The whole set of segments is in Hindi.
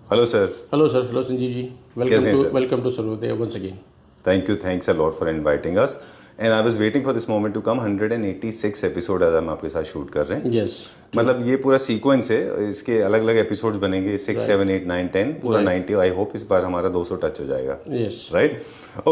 Hello, sir. Hello, sir. Hello, Sanjeev ji. Welcome to Sarvodaya once again. Thank you. Thanks a lot for inviting us. And I was waiting for this moment to come. 186 episode आज हम आपके साथ शूट कर रहे हैं. Yes. मतलब ये पूरा सीक्वेंस है, इसके अलग अलग एपिसोड्स बनेंगे 6, 7, 8, 9, 10 पूरा 90. आई होप इस बार हमारा 200 टच हो जाएगा. Yes. Right?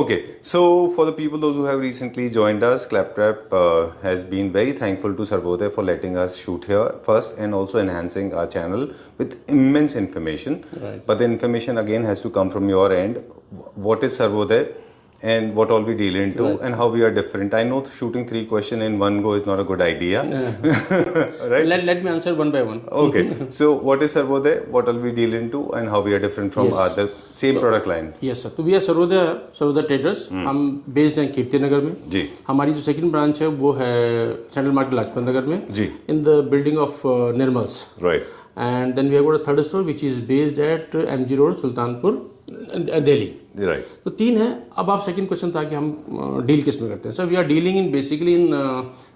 Okay. So for the people those who have recently joined us, Claptrap has been very thankful to Sarvodaya for letting us shoot here first and also enhancing our channel with immense information. Right. But the information again has to come from your end. What is Sarvodaya? And what all we deal into, right, and how we are different. I know shooting 3 questions in one go is not a good idea. Right? Let me answer one by one. Okay. So what is Sarvodaya? What all we deal into, and how we are different from other same product line? Yes sir. तो we are Sarvodaya Traders. हम based हैं कीर्ति नगर में. जी. हमारी जो सेकंड ब्रांच है वो है सेंट्रल मार्केट लाजपत नगर में. जी. In the building of Nirmals. Right. And then we have got a third store which is based at MG Road, Sultanpur, Delhi. Right. तो 3 है. अब आप सेकंड क्वेश्चन था कि हम डील किस में करते हैं. Sir we are dealing in basically in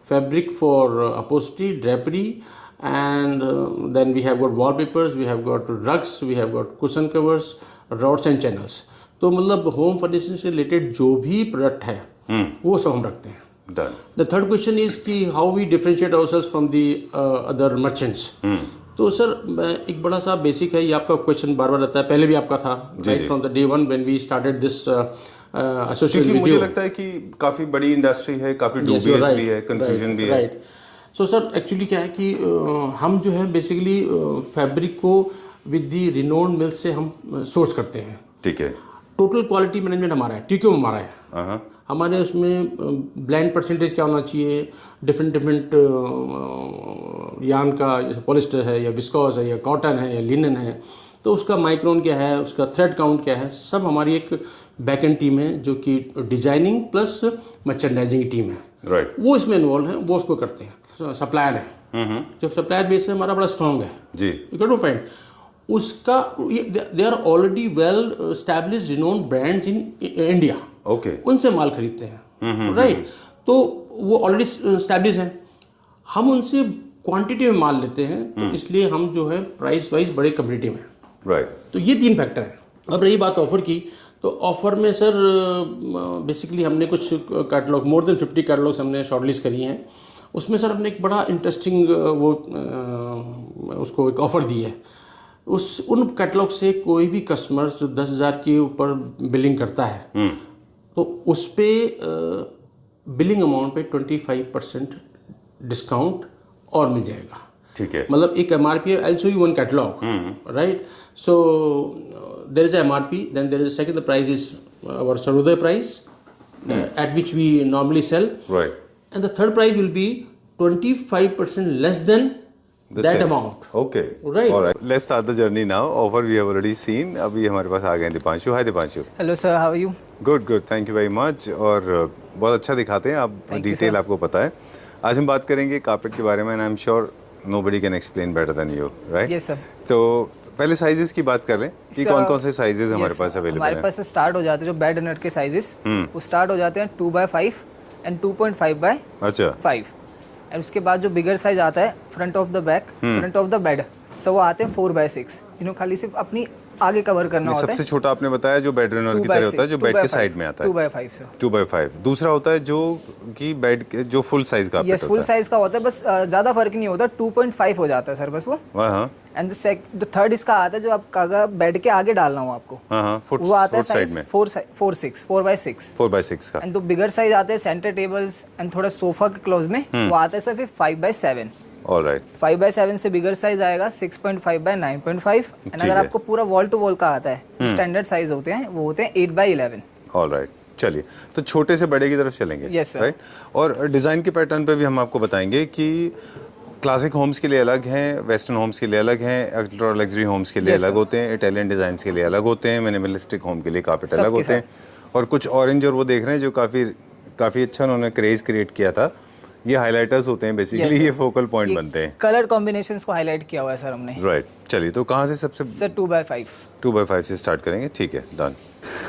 fabric for upholstery, drapery, and then we have got wallpapers, we have got rugs, we have got cushion covers, rods and channels. तो मतलब होम फर्निशिंग से रिलेटेड जो भी प्रोडक्ट है वो सब हम रखते हैं. Done. The third question is कि how we differentiate ourselves from the other merchants. तो सर एक बड़ा सा बेसिक है, ये आपका क्वेश्चन बार बार रहता है, पहले भी आपका था right from the day one when we started this association with you. मुझे लगता है कि काफ़ी बड़ी इंडस्ट्री है, काफ़ी डूबियस भी है, कंफ्यूजन भी है. राइट. सो सर एक्चुअली क्या है कि हम जो है बेसिकली फैब्रिक को विद द रिनोन्ड मिल्स से हम सोर्स करते हैं. ठीक है. टोटल क्वालिटी मैनेजमेंट हमारा है, टीक्यू हमारा है. हमारे उसमें ब्लेंड परसेंटेज क्या होना चाहिए, डिफरेंट यान का, जैसे पॉलिस्टर है या विस्कोस है या कॉटन है या लिनन है, तो उसका माइक्रोन क्या है, उसका थ्रेड काउंट क्या है, सब हमारी एक बैक एंड टीम है जो कि डिजाइनिंग प्लस मर्चेंडाइजिंग टीम है. राइट. वो इसमें इन्वॉल्व है, वो उसको करते हैं. सप्लायर है, जब सप्लायर बेस है हमारा बड़ा स्ट्रॉन्ग है. जी. You get my point. उसका they are already well established renowned brands in India. Okay. उनसे माल खरीदते हैं. राइट. तो वो ऑलरेडी एस्टैब्लिश है, हम उनसे क्वांटिटी में माल लेते हैं, तो इसलिए हम जो है प्राइस वाइज बड़े कम्पिटिटिव हैं. राइट. तो ये 3 फैक्टर हैं. अब रही बात ऑफर की, तो ऑफर में सर बेसिकली हमने कुछ कैटलॉग, मोर देन 50 कैटलॉग्स हमने शॉर्टलिस्ट करी हैं. उसमें सर हमने एक बड़ा इंटरेस्टिंग वो उसको एक ऑफ़र दी है. उन कैटलॉग से कोई भी कस्टमर जो 10,000 के ऊपर बिलिंग करता है, तो उस पर बिलिंग अमाउंट पे 25% डिस्काउंट और मिल जाएगा. ठीक है. मतलब एक MRP है, I show you one catalogue, right. So there is MRP, then there is second, the price is our Sarvodaya price at which we normally sell, right, and the third price will be 25% less than that amount. Okay. Right. All right. Let's start the journey now. Offer we have already seen. अभी हमारे पास आ गए Deepanshu. Hi Deepanshu. Hello sir, how are you? Good, good. Thank you very much. और बहुत अच्छा दिखाते हैं आप, डिटेल आपको पता है. आज हम बात करेंगे कारपेट के बारे में, and I'm sure nobody can explain better than you, right? Yes sir. तो पहले साइजेस की बात कर लें कि कौन कौन से साइजेस हमारे पास अवेलेबल हैं. हमारे पास स्टार्ट हो जाते हैं जो बेड नट के साइजेस, वो स्टार्ट हो जाते हैं 2x5 एंड 2.5x5. अच्छा. एंड उसके बाद जो बिगर साइज आता है front of the back, front of the bed, so वो आते हैं 4x6, जिन्होंने खाली सिर्फ अपनी आगे कवर करना होता है. सबसे छोटा आपने बताया जो बेड रनर की तरह होता है, जो बेड के साइड में आता है. 2x5 sir. 2x5. दूसरा होता है जो कि बेड के जो फुल साइज का होता है. यस, फुल साइज का होता है, बस ज्यादा फर्क नहीं होता. 2.5 हो जाता है सर बस वो. हाँ. एंड द थर्ड इसका आता है जो आपका अगर बेड के आगे डालना हो आपको, वो आता है साइज 4x6 का. एंड तो बिगर साइज आते हैं सेंटर टेबल्स एंड थोड़ा सोफा के क्लोज में, वो आता है सर फिर 5x7. ऑलराइट. 5x7 से बिगर साइज आएगा 6.5x9.5. एंड अगर आपको पूरा वॉल टू वॉल का आता है, जो स्टैंडर्ड साइज होते हैं वो होते हैं 8x11. ऑलराइट. चलिए, तो छोटे से बड़े की तरफ चलेंगे. Yes sir. राइट. और डिज़ाइन के पैटर्न पे भी हम आपको बताएंगे कि क्लासिक होम्स के लिए अलग हैं, वेस्टर्न होम्स के लिए अलग हैं, अल्ट्रा लग्जरी होम्स के लिए अलग होते हैं, इटालियन डिज़ाइन के लिए अलग होते हैं, मिनिमलिस्टिक होम के लिए कारपेट अलग होते हैं. और कुछ ऑरेंज और वो देख रहे हैं जो काफ़ी अच्छा उन्होंने क्रेज़ क्रिएट किया था. ये हाइलाइटर्स होते हैं बेसिकली, ये फोकल पॉइंट बनते हैं. कलर कॉम्बिनेशंस को हाईलाइट किया हुआ है सर हमने. राइट. चलिए, तो कहाँ से सबसे सर 2x5 से स्टार्ट करेंगे. ठीक है, डन.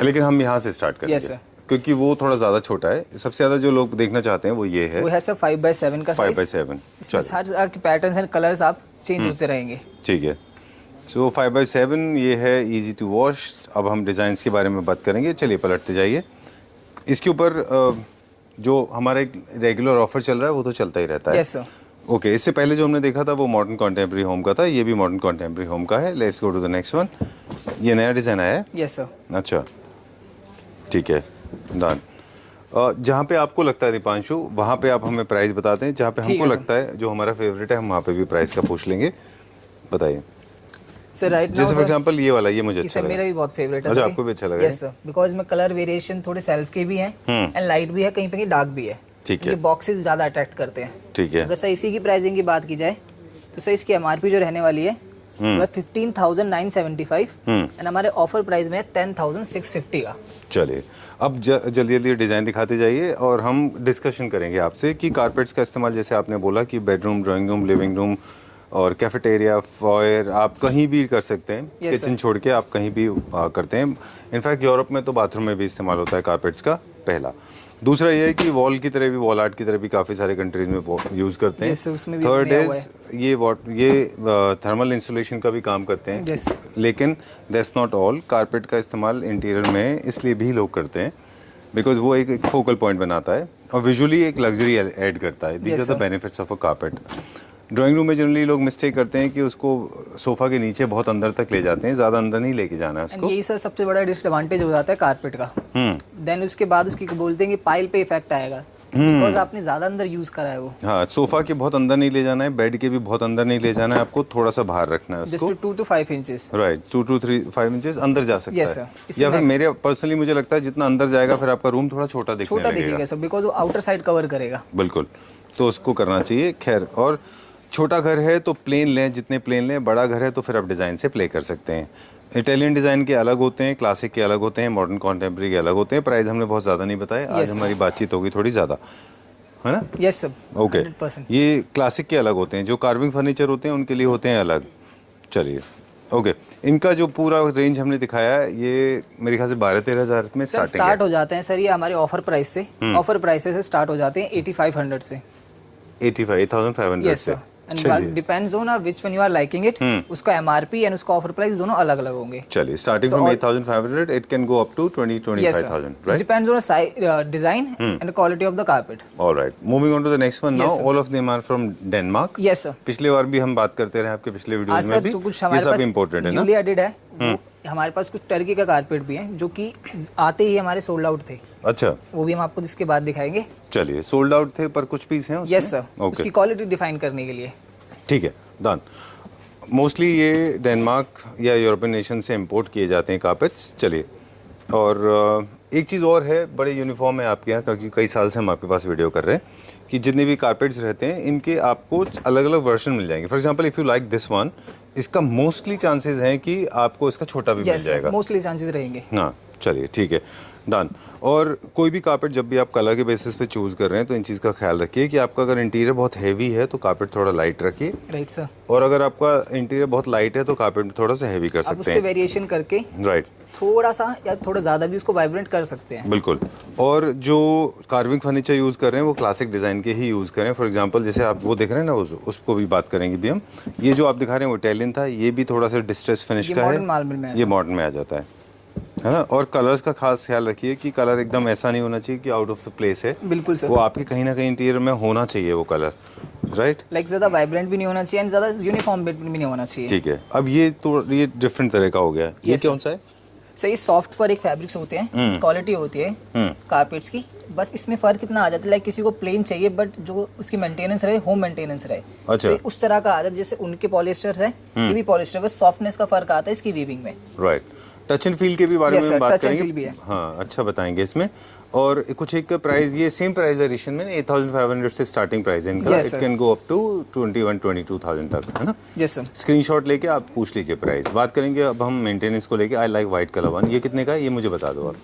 लेकिन हम यहाँ से स्टार्ट करेंगे. Yes sir. क्योंकि वो थोड़ा ज़्यादा छोटा है. सबसे ज़्यादा जो लोग देखना चाहते हैं वो ये है. वो है सर 5x7 का साइज. 5x7. इसमें हर पैटर्न्स एंड कलर्स आप चेंज होते रहेंगे. ठीक है. सो 5x7 ये है, इजी टू वॉश। अब हम डिज़ाइंस के बारे में बात करेंगे, चलिए पलटते जाइए। इसके ऊपर जो हमारा एक रेगुलर ऑफर चल रहा है वो तो चलता ही रहता है। Yes sir. ओके, इससे पहले जो हमने देखा था वो मॉडर्न कॉन्टेम्प्रेरी होम का था, ये भी मॉडर्न कॉन्टेम्प्रेरी होम का है। Let's go to the next one. ये नया डिज़ाइन आया है? Yes sir. अच्छा, ठीक है, डन। जहाँ पे आपको लगता है दीपांशु, वहाँ पे आप हमें प्राइस बताते हैं। जहाँ पे हमको लगता है जो हमारा फेवरेट है, हम वहाँ पे भी प्राइस का पूछ लेंगे। बताइए सर। राइट जैसे फॉर एग्जांपल ये वाला, ये मुझे अच्छा लगा। मेरा भी बहुत फेवरेट है। अच्छा, आपको भी अच्छा लगा? यस सर, बिकॉज में कलर वेरिएशन थोड़े सेल्फ के भी हैं एंड लाइट भी है, कहीं पे डार्क भी है। ठीक है, ये बॉक्सेस ज्यादा अट्रैक्ट करते हैं। ठीक है। अगर सर इसी की प्राइसिंग की बात की जाए तो सर इसकी एमआरपी जो रहने वाली है वो 15,975 एंड हमारे ऑफर प्राइस में है 10,650 का। चलिए, अब जल्दी जल्दी डिज़ाइन दिखाते जाइए और हम डिस्कशन करेंगे आपसे कि कारपेट्स का इस्तेमाल, जैसे आपने बोला कि bedroom, drawing room, living room और कैफेटेरिया, फॉयर, आप कहीं भी कर सकते हैं। किचन छोड़ के आप कहीं भी करते हैं। इनफैक्ट यूरोप में तो बाथरूम में भी इस्तेमाल होता है कारपेट्स का, पहला। दूसरा ये है कि वॉल की तरह भी, वॉल आर्ट की तरह भी काफ़ी सारे कंट्रीज में यूज़ करते हैं। थर्ड इज ये थर्मल इंसुलेशन का भी काम करते हैं। लेकिन दैट्स नॉट ऑल। कारपेट का इस्तेमाल इंटीरियर में इसलिए भी लोग करते हैं बिकॉज वो एक फोकल पॉइंट बनाता है और विजुअली एक लग्जरी ऐड करता है। These are the benefits of a carpet. Drawing room में जनरली लोग मिस्टेक करते हैं कि उसको सोफ़ा के नीचे बहुत अंदर तक ले जाते हैं, ज़्यादा अंदर नहीं लेके जाना है उसको। यही सर सबसे बड़ा डिसएडवांटेज हो जाता है कारपेट का। देन उसके बाद उसकी बोलते हैं कि पाइल पे इफेक्ट आएगा बिकॉज आपने ज़्यादा अंदर यूज़ करा है वो। हाँ, सोफ़ा के बहुत अंदर नहीं ले जाना है, बेड के भी बहुत अंदर नहीं ले जाना है, आपको थोड़ा सा बाहर रखना है उसको। Just 2 to 5 inches. Right, 2 to 5 inches अंदर जा सकता Yes, है। sir. या फिर मेरे पर्सनली मुझे लगता है जितना अंदर जाएगा फिर आपका रूम थोड़ा छोटा दिखेगा सर, बिकॉज वो आउटर साइड कवर करेगा। बिल्कुल, तो उसको करना चाहिए। खैर, और छोटा घर है तो प्लेन लें, जितने प्लेन लें। बड़ा घर है तो फिर आप डिज़ाइन से प्ले कर सकते हैं। इटालियन डिज़ाइन के अलग होते हैं, क्लासिक के अलग होते हैं, मॉडर्न कॉन्टेम्प्रेरी के अलग होते हैं। प्राइस हमने बहुत ज़्यादा नहीं बताया, आज हमारी बातचीत होगी थोड़ी ज़्यादा, है ना? Yes sir. ओके, ये क्लासिक के अलग होते हैं। जो कार्विंग फर्नीचर होते हैं उनके लिए होते हैं अलग। चलिए, ओके, इनका जो पूरा रेंज हमने दिखाया है ये मेरे ख्याल से 12-13 हज़ार में स्टार्ट हो जाते हैं सर। ये हमारे ऑफर प्राइस से, ऑफर प्राइसेस से स्टार्ट हो जाते हैं 8500 से। 85,500 से। And depends on which one you are liking it, उसका एमआरपी एंड उसका ऑफर प्राइस दोनों अलग अलग होंगे। चलिए, starting from 8,500 it can go up to 20-25,000, right? Depends on design and quality of the carpet. Alright, moving on to the next one now. All of them are from Denmark. Yes sir. पिछले बार भी हम बात करते रहे आपके पिछले वीडियोस में भी, ये सब इंपोर्टेड है ना? न्यूली एडेड है। हमारे पास कुछ टर्की का कारपेट भी है जो कि आते ही हमारे सोल्ड आउट थे। अच्छा, वो भी हम आपको इसके बाद दिखाएंगे। चलिए, सोल्ड आउट थे पर कुछ पीस हैं उसमें? यस सर, उसकी क्वालिटी डिफाइन करने के लिए। ठीक है, डन। मोस्टली ये डेनमार्क या यूरोपियन नेशन से इंपोर्ट किए जाते हैं कारपेट्स। चलिए, और एक चीज़ और है, बड़े यूनिफॉर्म है आपके यहाँ, क्योंकि कई साल से हम आपके पास वीडियो कर रहे हैं कि जितने भी कारपेट्स रहते हैं इनके आपको अलग अलग वर्जन मिल जाएंगे। For example, if you like this one, इसका मोस्टली चांसेस हैं कि आपको इसका छोटा भी मिल जाएगा। मोस्टली चांसेस रहेंगे। हाँ, चलिए, ठीक है, डन। और कोई भी कारपेट जब भी आप कलर के बेसिस पे चूज़ कर रहे हैं तो इन चीज़ का ख्याल रखिए कि आपका अगर इंटीरियर बहुत हैवी है तो कारपेट थोड़ा लाइट रखिए। Right sir. और अगर आपका इंटीरियर बहुत लाइट है तो कारपेट थोड़ा सा हैवी कर सकते हैं। उससे वेरिएशन करके राइट, थोड़ा सा या थोड़ा ज़्यादा भी उसको वाइब्रेंट कर सकते हैं। बिल्कुल। और जो कार्विंग फर्नीचर यूज़ कर रहे हैं वो क्लासिक डिज़ाइन के ही यूज़ करें। फॉर एग्जांपल, जैसे आप वो देख रहे हैं ना, उसको भी बात करेंगे भी हम। ये जो आप दिखा रहे हैं वो इटालियन था, ये भी थोड़ा सा डिस्ट्रेस फिनिश का है, ये मॉडर्न में आ जाता है ना? और कलर्स का खास ख्याल रखिए कि कलर एकदम ऐसा नहीं होना चाहिए कि आउट ऑफ द प्लेस है। बिल्कुल सर। वो आपके कहीं ना कहीं इंटीरियर में होना चाहिए वो कलर, राइट? लाइक ज़्यादा वाइब्रेंट भी नहीं होना चाहिए एंड ज़्यादा यूनिफॉर्म भी नहीं होना चाहिए। ठीक है, अब ये डिफरेंट तरह का हो गया। ये कौन सा है? सही, सॉफ्ट फर एक फैब्रिक्स होते हैं, क्वालिटी होती है कारपेट्स की। बस इसमें फर्क कितना आ जाता है, लाइक किसी को प्लेन चाहिए बट जो उसकी मेंटेनेंस रहे, होम मेंटेनेंस रहे। अच्छा, तो उस तरह का आ जाता है। जैसे उनके पॉलिस्टर है, ये भी पॉलिस्टर, बस सॉफ्टनेस का फर्क आता है इसकी वीविंग में। राइट। टच एंड फील के भी बारे में हम बात करेंगे। है। हाँ, अच्छा बताएंगे इसमें। और कुछ एक प्राइस, ये सेम प्राइस वेरिएशन में 8,500 से स्टार्टिंग प्राइस है इनका। It can go up to 21-22,000 तक, है ना? Yes sir. स्क्रीनशॉट लेके आप पूछ लीजिए प्राइस। बात करेंगे अब हम मेंटेनेंस को लेके। I like white colour one, ये कितने का है ये मुझे बता दो आप।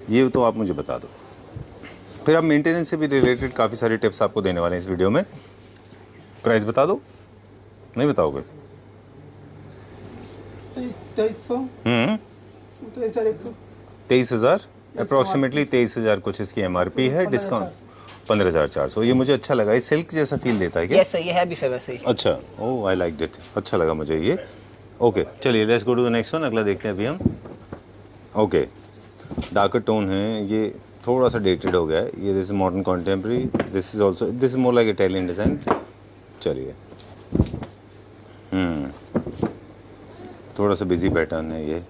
ये तो आप मुझे बता दो, फिर आप मेंटेनेंस से भी रिलेटेड काफ़ी सारे टिप्स आपको देने वाले हैं इस वीडियो में। प्राइस बता दो, नहीं बताओगे? 23,000 अप्रोक्सीमेटली 23,000 कुछ इसकी एमआरपी है। डिस्काउंट 15,400। ये मुझे अच्छा लगा, ये सिल्क जैसा फील देता है क्या? यस सर, ये है भी सर वैसे ही। अच्छा, ओह आई लाइक इट, अच्छा लगा मुझे ये। ओके चलिए let's go to the next one, अगला देखते हैं अभी हम। ओके डार्कर टोन है, ये थोड़ा सा डेटेड हो गया है ये। This is modern contemporary, this is also, this is more like Italian design. चलिए थोड़ा सा बिजी पैटर्न है ये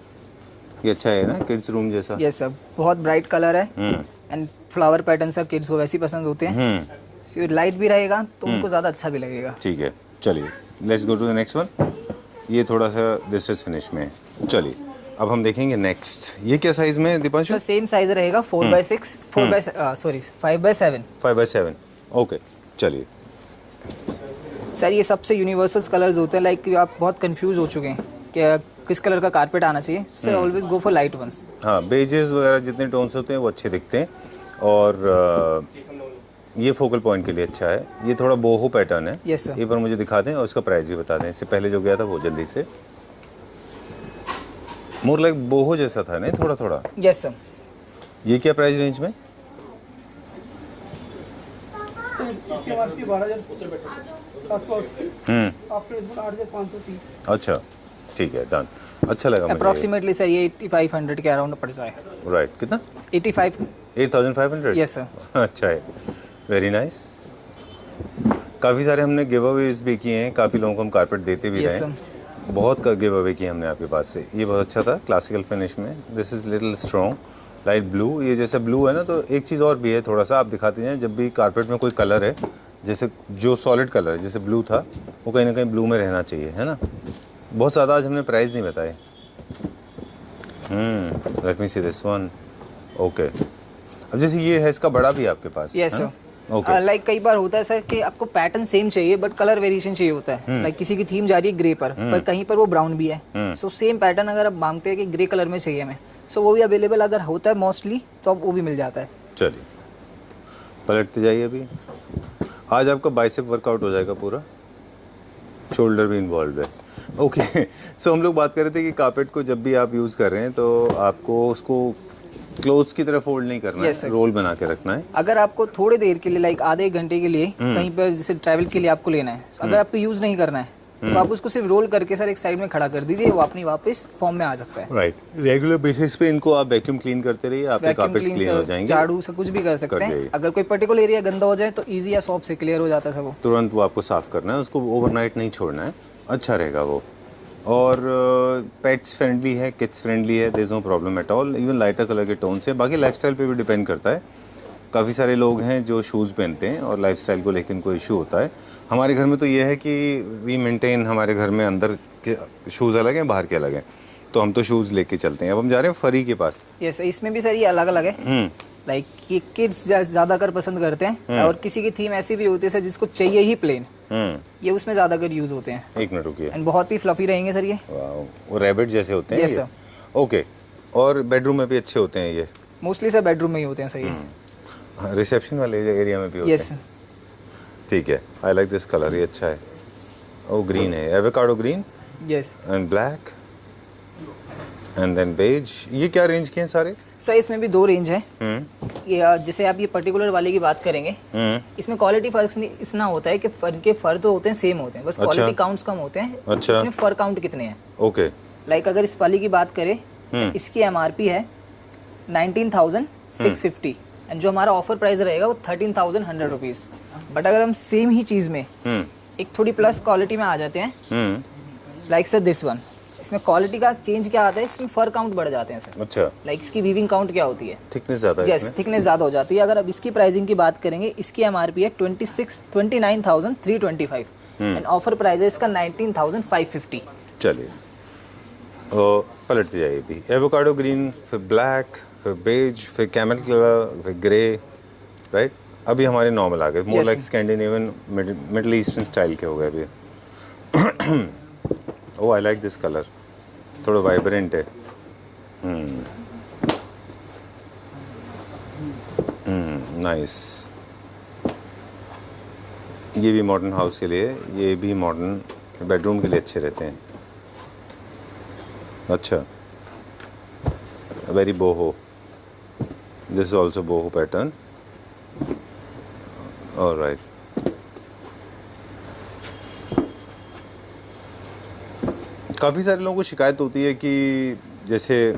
अच्छा है ना, किड्स रूम जैसा। यस सर, बहुत ब्राइट कलर है एंड फ्लावर पैटर्न सब किड्स को वैसे ही पसंद होते हैं। लाइट भी रहेगा तो उनको ज़्यादा अच्छा भी लगेगा। ठीक है चलिए let's go to the next one. ये थोड़ा सा डिस्ट्रेस फिनिश में है। चलिए अब हम देखेंगे नेक्स्ट, ये क्या साइज में है दीपांशु? सर सेम साइज रहेगा 4x6, 5x7। 5x7 ओके चलिए। सर ये सबसे यूनिवर्सल कलर्स होते हैं, लाइक आप बहुत कंफ्यूज हो चुके हैं कि किस कलर का कारपेट आना चाहिए। Sir always go for light ones. हाँ बेजेस वगैरह जितने टोन्स होते हैं वो अच्छे दिखते हैं, और ये फोकल पॉइंट के लिए अच्छा है। ये थोड़ा बोहो पैटर्न है। Yes sir. ये पर मुझे दिखा दें और उसका प्राइस भी बता दें। इससे पहले जो गया था वो जल्दी से, मोर लाइक बोहो जैसा था नहीं, थोड़ा थोड़ा। Yes sir. ये क्या प्राइस रेंज में? अच्छा ठीक है डन, अच्छा लगा मुझे। अप्रोक्सीमेटली सर ये 8500 के अराउंड पड़ जाए। राइट कितना? 8500। Yes sir. अच्छा है, वेरी नाइस। काफ़ी सारे हमने गिव अवेज भी किए हैं, काफ़ी लोगों को हम कारपेट देते भी रहे हैं। बहुत गिव अवे किए हमने आपके पास से। ये बहुत अच्छा था क्लासिकल फिनिश में। This is little strong light blue. ये जैसे ब्लू है ना, तो एक चीज़ और भी है, थोड़ा सा आप दिखाते हैं जब भी कारपेट में कोई कलर है, जैसे जो सॉलिड कलर है जैसे ब्लू था, वो कहीं ना कहीं ब्लू में रहना चाहिए, है ना। बहुत ज़्यादा आज हमने प्राइस नहीं बताए। Let me see this one. Okay अब जैसे ये है, इसका बड़ा भी है आपके पास? Yes sir. ओके लाइक कई बार होता है सर कि आपको पैटर्न सेम चाहिए बट कलर वेरिएशन चाहिए होता है। लाइक किसी की थीम जा रही है ग्रे पर कहीं पर वो ब्राउन भी है। सो सेम पैटर्न अगर आप मांगते हैं कि ग्रे कलर में चाहिए हमें, सो वो भी अवेलेबल अगर होता है मोस्टली, तो अब वो भी मिल जाता है। चलिए पलटते जाइए। अभी आज आपका बाइसेप वर्कआउट हो जाएगा पूरा, शोल्डर भी इन्वॉल्व है। ओके सो हम लोग बात कर रहे थे कि कारपेट को जब भी आप यूज़ कर रहे हैं तो आपको उसको क्लोथ्स की तरह फोल्ड नहीं करना है, रोल बना के रखना है। अगर आपको थोड़ी देर के लिए लाइक आधे एक घंटे के लिए कहीं पर जैसे ट्रैवल के लिए आपको लेना है, अगर आपको यूज़ नहीं करना है तो आप उसको सिर्फ रोल करके सर एक साइड में खड़ा कर दीजिए, वो अपनी वापस फॉर्म में आ सकता है। राइट रेगुलर बेसिस पे इनको आप वैक्यूम क्लीन करते रहिए, आपके कारपेट्स क्लीन हो जाएंगे। झाड़ू से कुछ भी कर सकते हैं। अगर कोई पर्टिकुलर एरिया गंदा हो जाए तो इजी या सॉफ्ट से क्लियर हो जाता है वो तुरंत। वो आपको साफ करना है, उसको ओवरनाइट नहीं छोड़ना है, अच्छा रहेगा वो। और पेट्स फ्रेंडली है, किड्स फ्रेंडली है, there is no problem at all. Even lighter colour के टोन से। बाकी लाइफस्टाइल पे भी डिपेंड करता है। काफ़ी सारे लोग हैं जो शूज़ पहनते हैं और लाइफस्टाइल को लेकर इनको इशू होता है। हमारे घर में तो ये है कि वी मेंटेन, हमारे घर में अंदर के शूज़ अलग हैं, बाहर के अलग हैं, तो हम तो शूज़ लेके चलते हैं। अब हम जा रहे हैं फरी के पास। यस इसमें भी सर ये अलग अलग है। लाइक ये किड्स ज़्यादातर पसंद करते हैं और किसी की थीम ऐसी भी होती है सर जिसको चाहिए ही प्लेन, ये उसमें ज़्यादातर यूज़ होते हैं। एक मिनट रुकिए। एंड बहुत ही फ्लफी रहेंगे सर ये। वो रैबिट जैसे होते हैं। Yes sir. ओके और बेडरूम में भी अच्छे होते हैं ये? मोस्टली सर बेडरूम में ही होते हैं सर ये। रिसेप्शन वाले एरिया में भी होते हैं? यस ठीक है, आई लाइक दिस कलर, ये अच्छा है। ओ ग्रीन है, avocado green. Yes and black and then beige. ये क्या रेंज के हैं सारे? सर इसमें भी 2 रेंज है। ये जैसे आप ये पर्टिकुलर वाले की बात करेंगे, इसमें क्वालिटी फर्क नहीं इतना होता है कि के फर तो होते हैं सेम होते हैं, बस क्वालिटी काउंट्स कम होते हैं। अच्छा। इसमें फर काउंट कितने हैं। ओके लाइक अगर इस वाली की बात करें, इसकी MRP है 19,650 एंड जो हमारा ऑफर प्राइस रहेगा वो 13,100 रुपीज़। बट अगर हम सेम ही चीज़ में एक थोड़ी प्लस क्वालिटी में आ जाते हैं, लाइक सर दिस वन, इसमें क्वालिटी का चेंज क्या आता है, इसमें फर काउंट बढ़ जाते हैं सर। अच्छा। लाइक इसकी वीविंग काउंट क्या होती है, थिकनेस ज़्यादा है। यस थिकनेस ज़्यादा हो जाती है। अगर अब इसकी प्राइसिंग की बात करेंगे, इसकी MRP है 29,325 एंड ऑफर प्राइस है इसका 19,550। चलिए पलटते जाइए भी। एवोकाडो ग्रीन, फिर ब्लैक, फिर बेज, फिर कैमल कलर, फिर ग्रे, राइट। अभी हमारे नॉर्मल आ गए, more like Scandinavian middle eastern style के हो गए अभी। ओह आई लाइक दिस कलर, थोड़ा वाइब्रेंट है। नाइस। ये भी मॉडर्न हाउस के लिए, ये भी मॉडर्न बेडरूम के लिए अच्छे रहते हैं। अच्छा, very boho, this is also boho pattern. Alright काफ़ी सारे लोगों को शिकायत होती है कि जैसे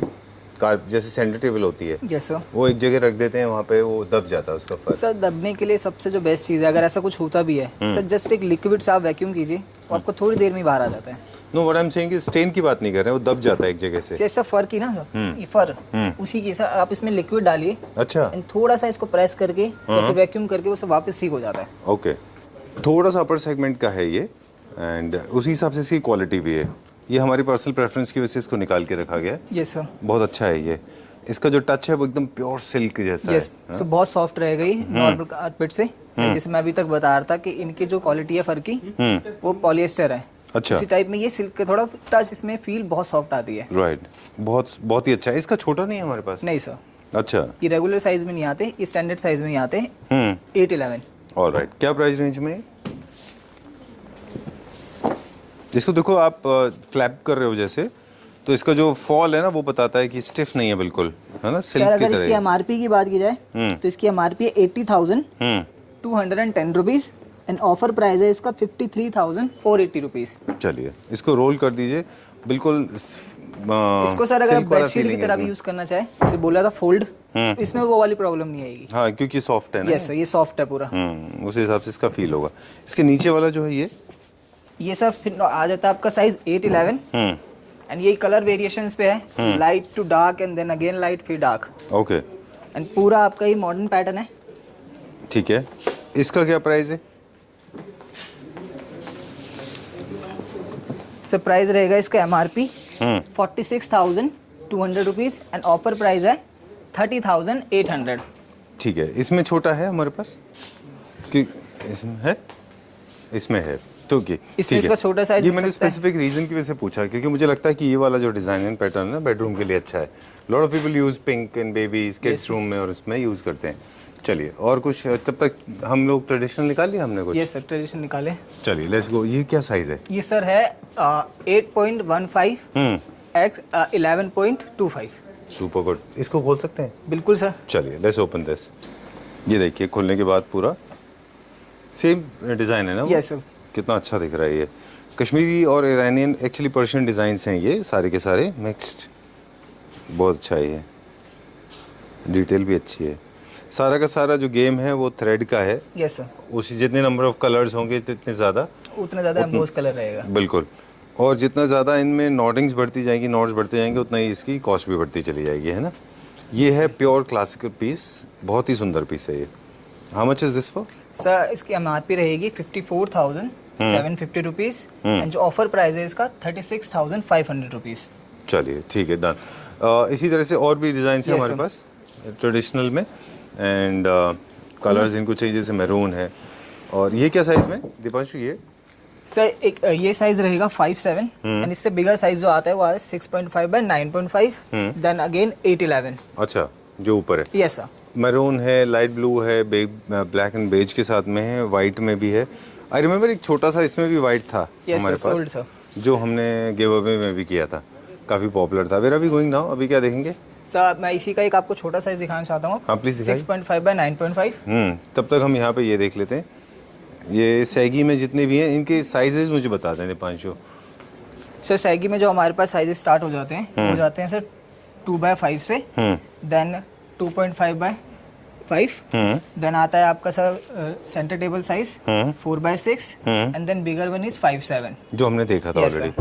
सेंटर टेबल होती है, यस सर। वो एक जगह रख देते हैं, वहाँ पे वो दब जाता है उसका फर्श। सर दबने के लिए सबसे जो बेस्ट चीज़ है, अगर ऐसा कुछ होता भी है सर, जस्ट एक लिक्विड से आप वैक्यूम कीजिए, वो आपको थोड़ी देर में ही बाहर आ जाता है। No, what I am saying कि स्टेन की बात नहीं कर रहे, वो दब जाता है एक जगह से। जैसा फर की ना सर, ये फर उसी की सर, आप इसमें लिक्विड डालिए अच्छा, एंड थोड़ा सा इसको प्रेस करके या फिर वैक्यूम करके वो सब वापस ठीक हो जाता है। ओके। थोड़ा सा अपर सेगमेंट का है ये, एंड उसी हिसाब से इसकी क्वालिटी भी है। ये हमारी पर्सनल प्रेफरेंस की वजह से इसको निकाल के रखा गया है। Yes sir. बहुत अच्छा है ये। इसका जो टच है वो एकदम प्योर सिल्क जैसा यस है। सो बहुत सॉफ्ट रहेगा ये नॉर्मल कारपेट से। जैसे मैं अभी तक बता रहा था कि इनकी जो क्वालिटी है फर की वो पॉलिएस्टर है। अच्छा। इसी टाइप में ये सिल्क के थोड़ा टच, इसमें फील बहुत सॉफ्ट आती है। राइट, बहुत ही अच्छा है। इसका छोटा नहीं है हमारे पास? नहीं सर, अच्छा, ये रेगुलर साइज में नहीं आते, ये स्टैंडर्ड साइज में ही आते हैं। 811। ऑलराइट। क्या प्राइस रेंज में? इसको देखो, आप फ्लैप कर रहे हो जैसे, तो इसका जो फॉल है ना वो बताता है कि स्टिफ नहीं है बिल्कुल, है ना, सर सिल्क की अगर तरह इसकी ही। एमआरपी की बात की जाए तो इसकी एमआरपी है 80,210 रुपीज़ एंड ऑफर प्राइस है इसका 53,480 रुपीज़। चलिए, इसको रोल कर दीजिए बिल्कुल। इसको सर अगर बेडशीट की तरह भी यूज करना चाहे, जैसे बोला था फोल्ड, इसमें वो वाली प्रॉब्लम नहीं आएगी। हाँ, क्योंकि सॉफ्ट है ना। यस सर, ये सॉफ्ट है पूरा। उस हिसाब से इसका फील होगा। इसके नीचे वाला जो है ये सब फिर आ जाता है आपका साइज 811 एंड ये कलर वेरिएशंस पे है, light to dark and then again light फिर डार्क। ओके, एंड पूरा आपका ये मॉडर्न पैटर्न है। ठीक है। इसका क्या प्राइस है? सर प्राइस रहेगा इसका MRP 46,200 rupees and offer price है 30,800। ठीक है। इसमें छोटा है हमारे पास कि इसमें है? इसमें है तो इसमें ठीक इसका है। छोटा साइज ये मिल मैंने सकता है। स्पेसिफिक रीजन की वजह से पूछा, क्योंकि मुझे लगता है कि ये वाला जो डिजाइन एंड पैटर्न है ना बेडरूम के लिए अच्छा है। Lot of people use pink and babies kids room में और उसमें यूज करते हैं। चलिए, और कुछ तब तक हम लोग ट्रेडिशनल निकाल लिया हमने कुछ? ये सर ट्रेडिशन निकाले। चलिए, लेट्स गो। ये क्या साइज है? ये सर है 8.15 x 11.25। Super good. इसको खोल सकते हैं? बिल्कुल सर। चलिए, लेट्स ओपन दिस। ये देखिए, खोलने के बाद पूरा सेम डिज़ाइन है ना वो? Yes sir. कितना अच्छा दिख रहा है ये। कश्मीरी और ईरानियन, एक्चुअली पर्शियन डिज़ाइंस हैं ये सारे के सारे मिक्स्ड। बहुत अच्छा है ये, डिटेल भी अच्छी है। सारा का सारा जो गेम है वो थ्रेड का है। Yes sir. उसी जितने नंबर ऑफ कलर्स होंगे उतने ज़्यादा, उतना ज़्यादा एम्बोस कलर रहेगा। बिल्कुल। और जितना ज़्यादा इनमें नॉटिंग्स बढ़ती जाएंगी, नॉट्स बढ़ते जाएंगे, उतना ही इसकी कॉस्ट भी बढ़ती चली जाएगी, है ना। ये है प्योर क्लासिकल पीस, बहुत ही सुंदर पीस है ये। How much is this for? Sir इसकी एमआरपी रहेगी 54,750 रुपीज़ एंड जो ऑफर प्राइस है इसका 36,500 रुपीज़। चलिए, ठीक है, डन। इसी तरह से और भी डिज़ाइन है Yes, हमारे sir. पास ट्रेडिशनल में, एंड कलर्स इनको चाहिए, जैसे मैरून है। और ये क्या साइज़ में दीपांशु? ये सर एक ये साइज रहेगा 5.7 एंड इससे बिगर साइज जो आता है वो आता है 6.5 बाय 9.5 देन अगेन 811। अच्छा, जो ऊपर है यस सर। मैरून है, लाइट ब्लू है, ब्लैक एंड बेज के साथ में है, वाइट में भी है। आई रिमेम्बर एक छोटा सा इसमें भी वाइट था हमारे sir, sold, पास, sir. जो हमने गिव अवे में भी किया था, काफ़ी पॉपुलर था। वेर अभी गोइंग नाउ? अभी क्या देखेंगे? सर मैं इसी का एक आपको छोटा साइज दिखाना चाहता हूँ। हाँ, प्लीज़ दिखाइए। 6.5 बाय 9.5। तब तक हम यहाँ पे ये देख लेते हैं। ये सैगी में जितने भी हैं इनके साइजेस मुझे बता दें दीपांशु। सर सैगी में जो हमारे पास साइजेस स्टार्ट हो जाते हैं हो जाते हैं सर 2/5 से, देन 2.5 बाय 5, देन आता है आपका sir centre table size 4/6 and then bigger one is 5.7 जो हमने देखा था Yes, ऑलरेडी।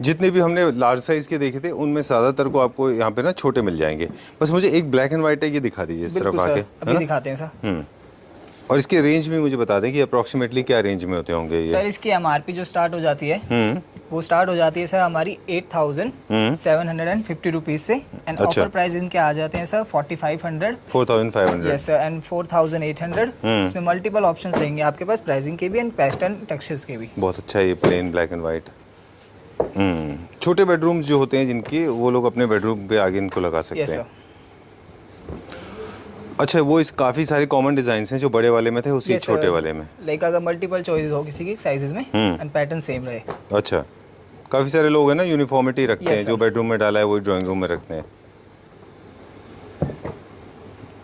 जितने भी हमने लार्ज साइज के देखे थे उनमें ज़्यादातर को आपको यहाँ पे ना छोटे मिल जाएंगे। बस मुझे एक ब्लैक एंड वाइट है, ये दिखा दीजिए इस तरफ बिल्कुल आके, सर, अभी दिखाते हैं सर। और इसके रेंज भी मुझे बता दें कि अप्रोक्सीमेटली क्या रेंज में होते होंगे ये? सर इसकी एमआरपी जो स्टार्ट हो जाती है वो स्टार्ट हो जाती है सर हमारी 8,750 रुपीज से एंड अच्छा। ऑफर प्राइस इनके आ जाते हैं सर 4,500। 4,500। Yes sir and 4,800। इसमें मल्टीपल ऑप्शंस रहेंगे आपके पास प्राइसिंग के भी एंड पैटर्न टेक्सचर्स के भी। बहुत अच्छा है ये प्लेन ब्लैक एंड वाइट। छोटे बेडरूम्स जो होते हैं जिनकी, वो लोग अपने बेडरूम पे आगे इनको लगा सकते यस हैं। सर। अच्छा, वो इस काफ़ी सारे कॉमन डिज़ाइंस हैं जो बड़े वाले में थे उसी Yes, छोटे sir. वाले में। लाइक अगर मल्टीपल चॉइस हो किसी की साइजेस में एंड पैटर्न सेम रहे। अच्छा, काफ़ी सारे लोग हैं ना यूनिफॉर्मिटी रखते Yes, हैं, जो sir. बेडरूम में डाला है वही ड्राइंग रूम में रखते हैं।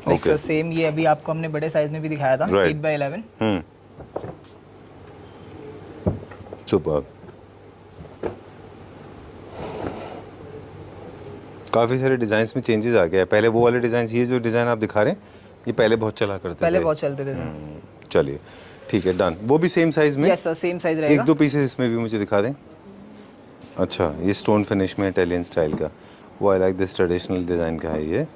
लाइक सर सेम ये अभी आपको हमने बड़े साइज में भी दिखाया था Right. 8/11। सुपर। काफ़ी सारे डिज़ाइन में चेंजेस आ गया है। पहले वो वाले डिज़ाइन, ये जो डिज़ाइन आप दिखा रहे हैं ये पहले बहुत चला करते पहले थे। बहुत चलते थे सर। चलिए ठीक है, डन। वो भी सेम साइज़ में? यस सर, सेम साइज रहेगा। 1-2 पीसेस इसमें भी मुझे दिखा दें। अच्छा, ये स्टोन फिनिश में इटालियन स्टाइल का, वो I like this, traditional design का है ये।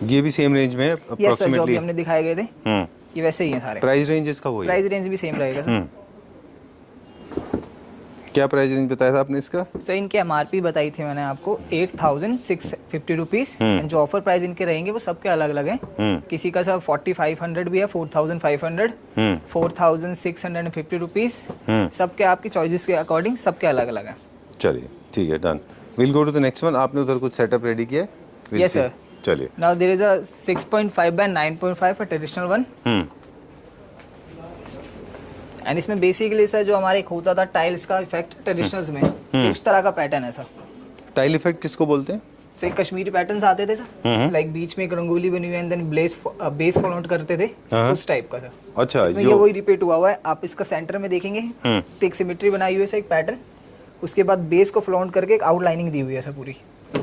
ये भी सेम रेंज में है यस सर, जो अप्रोक्सीमेटली? अभी हमने दिखाए गए थे ये वैसे ही हैं सारे। प्राइस रेंज इसका वही है? प्राइस रेंज भी सेम रहेगा सर। क्या प्राइस रेंज बताया था आपने इसका? सर इनकी एमआरपी बताई थी मैंने आपको 8,650 रुपीज़। जो ऑफर प्राइस इनके रहेंगे वो सबके अलग अलग हैं। किसी का सर 4,500 भी है, 4,500, 4,650 रुपीज़। सबके आपकी चॉइसेस के अकॉर्डिंग सबके अलग अलग हैं। चलिए ठीक है, done. Will go to the next one. आपने उधर कुछ सेटअप रेडी किया है? We'll Yes, see. sir. चलिए। Now there is a 6.5 by 9.5 a traditional one। And इसमें बेसिकली सर जो हमारे एक होता था टाइल्स का इफेक्ट ट्रेडिशनल्स में, उस तरह का पैटर्न है सर। टाइल इफेक्ट किसको बोलते हैं? सर कश्मीरी पैटर्न्स आते थे सर, लाइक बीच में एक रंगोली बनी हुई है एंड देन बेस फॉलोट करते थे, उस टाइप का सर। अच्छा, इसमें ये वही रिपीट हुआ हुआ है। आप इसका सेंटर में देखेंगे तो एक सिमेट्री बनाई हुई है सर, एक पैटर्न। उसके बाद बेस को फ्लॉन्ट करके एक आउटलाइनिंग दी हुई है सर पूरी।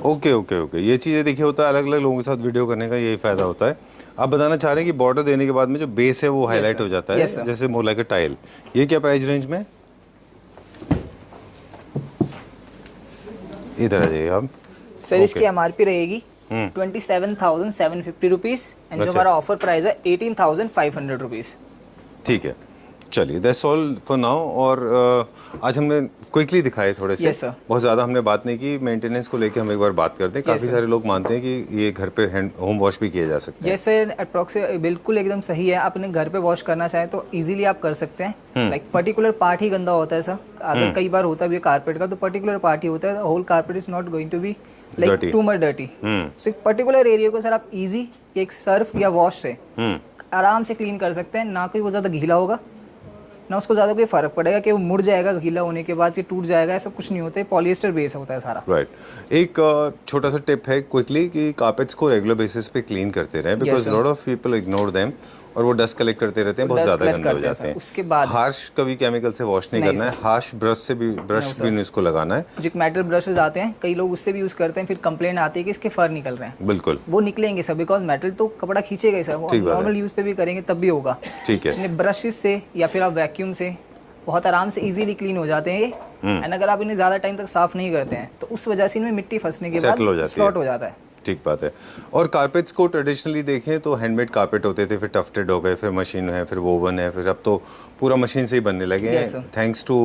ओके ओके ओके, ये चीज़ें देखिए होता है, अलग अलग लोगों के साथ वीडियो करने का यही फ़ायदा होता है। आप बताना चाह रहे हैं कि बॉर्डर देने के बाद में जो बेस है वो हाईलाइट हो जाता है, जैसे मोर लाइक अ टाइल। ये क्या प्राइस रेंज में? इधर आ जाइए आप। सर इसकी एमआरपी रहेगी 27,750 रुपीज़ एंड जो हमारा ऑफर प्राइस है 18,500 रुपीज़। ठीक है, चलिए दैट्स ऑल फॉर नाउ। और आज हमने क्विकली दिखाए थोड़े से। Yes, sir. बहुत ज़्यादा हमने बात नहीं की। मेंटेनेंस को लेके हम एक बार बात करते हैं। काफ़ी सारे लोग मानते हैं कि ये घर पे होम वॉश भी किया जा सकता है। यस सर, अप्रोक्सीमेट बिल्कुल एकदम सही है। अपने घर पे वॉश करना चाहे तो इजीली आप कर सकते हैं। लाइक पर्टिकुलर पार्ट ही गंदा होता है सर। अगर कई बार होता भी है कारपेट का, तो पर्टिकुलर पार्ट ही होता है, whole carpet is not going to be like too much dirty. So एक पर्टिकुलर एरिया को सर आप इजी एक सर्फ या वॉश से आराम से क्लीन कर सकते हैं। ना कोई वो ज़्यादा गीला होगा, ना उसको ज़्यादा कोई फ़र्क पड़ेगा कि वो मुड़ जाएगा गीला होने के बाद, कि टूट जाएगा, ऐसा कुछ नहीं होता है। पॉलिएस्टर बेस होता है सारा। राइट। एक छोटा सा टिप है क्विकली कि कार्पेट्स को रेगुलर बेसिस पे क्लीन करते रहें, because lot of people ignore them और वो डस्ट कलेक्ट करते रहते हैं, बहुत ज़्यादा गंदे हो जाते हैं। उसके बाद हार्श कभी केमिकल से वॉश नहीं करना है, हार्श ब्रश भी इसको लगाना है। जो मेटल ब्रशेस आते हैं कई लोग उससे भी यूज़ करते हैं, फिर कंप्लेंट आती है कि इसके फर निकल रहे हैं। बिल्कुल, वो निकलेंगे सर, बिकॉज मेटल तो कपड़ा खींचेगा ही सर। वो नॉर्मल यूज़ पे भी करेंगे तब भी होगा। ठीक है, ब्रशेस से या फिर आप वैक्यूम से बहुत आराम से इजीली क्लीन हो जाते हैं ये। एंड अगर आप इन्हें ज़्यादा टाइम तक साफ नहीं करते हैं तो उस वजह से इनमें मिट्टी फंसने के बाद स्लॉट हो जाता है। ठीक बात है। और कारपेट्स को ट्रेडिशनली देखें तो हैंडमेड कारपेट होते थे, फिर टफ्टेड हो गए, फिर मशीन है, फिर वोवन है, फिर अब तो पूरा मशीन से ही बनने लगे हैं। Thanks to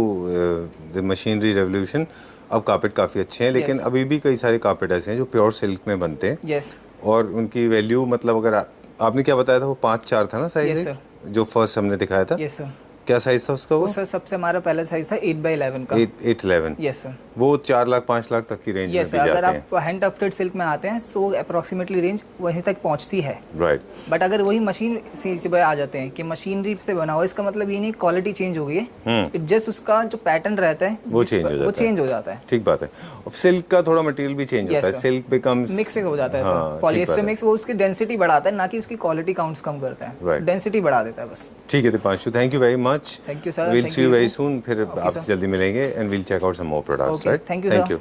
the machinery revolution अब कारपेट काफ़ी अच्छे हैं। लेकिन अभी भी कई सारे कारपेट ऐसे हैं जो प्योर सिल्क में बनते हैं। और उनकी वैल्यू, मतलब अगर आपने क्या बताया था, वो 5-4 था ना साइज, जो फर्स्ट हमने दिखाया था? Yes sir. क्या साइज था उसका? वो सर सबसे हमारा पहला साइज था 8x11 का। 8x11। Yes sir. वो 4 लाख 5 लाख तक की रेंज में भी जाते हैं। अगर आप हैंड टफ्टेड सिल्क में आते हैं सो अप्रोक्सीमेटली रेंज वहीं तक पहुंचती है। राइट। बट अगर वही मशीन से आ जाते हैं कि मशीनरी से बना हुआ, इसका मतलब ये नहीं क्वालिटी चेंज हो गई है, जस्ट उसका जो पैटर्न रहता है वो चेंज हो जाता है। ठीक बात है। सिल्क का थोड़ा मटेरियल भी चेंज होता है, सिल्क बिकम्स मिक्स हो जाता है सर। पॉलिएस्टर मिक्स वो उसकी डेंसिटी बढ़ाता है, ना कि उसकी क्वालिटी काउंट्स कम करता है, डेंसिटी बढ़ा देता है बस। ठीक है Deepanshu, thank you very much. Thank you sir. We'll see you very soon. फिर आपसे जल्दी मिलेंगे and we'll check out some more products, right? Thank you, sir.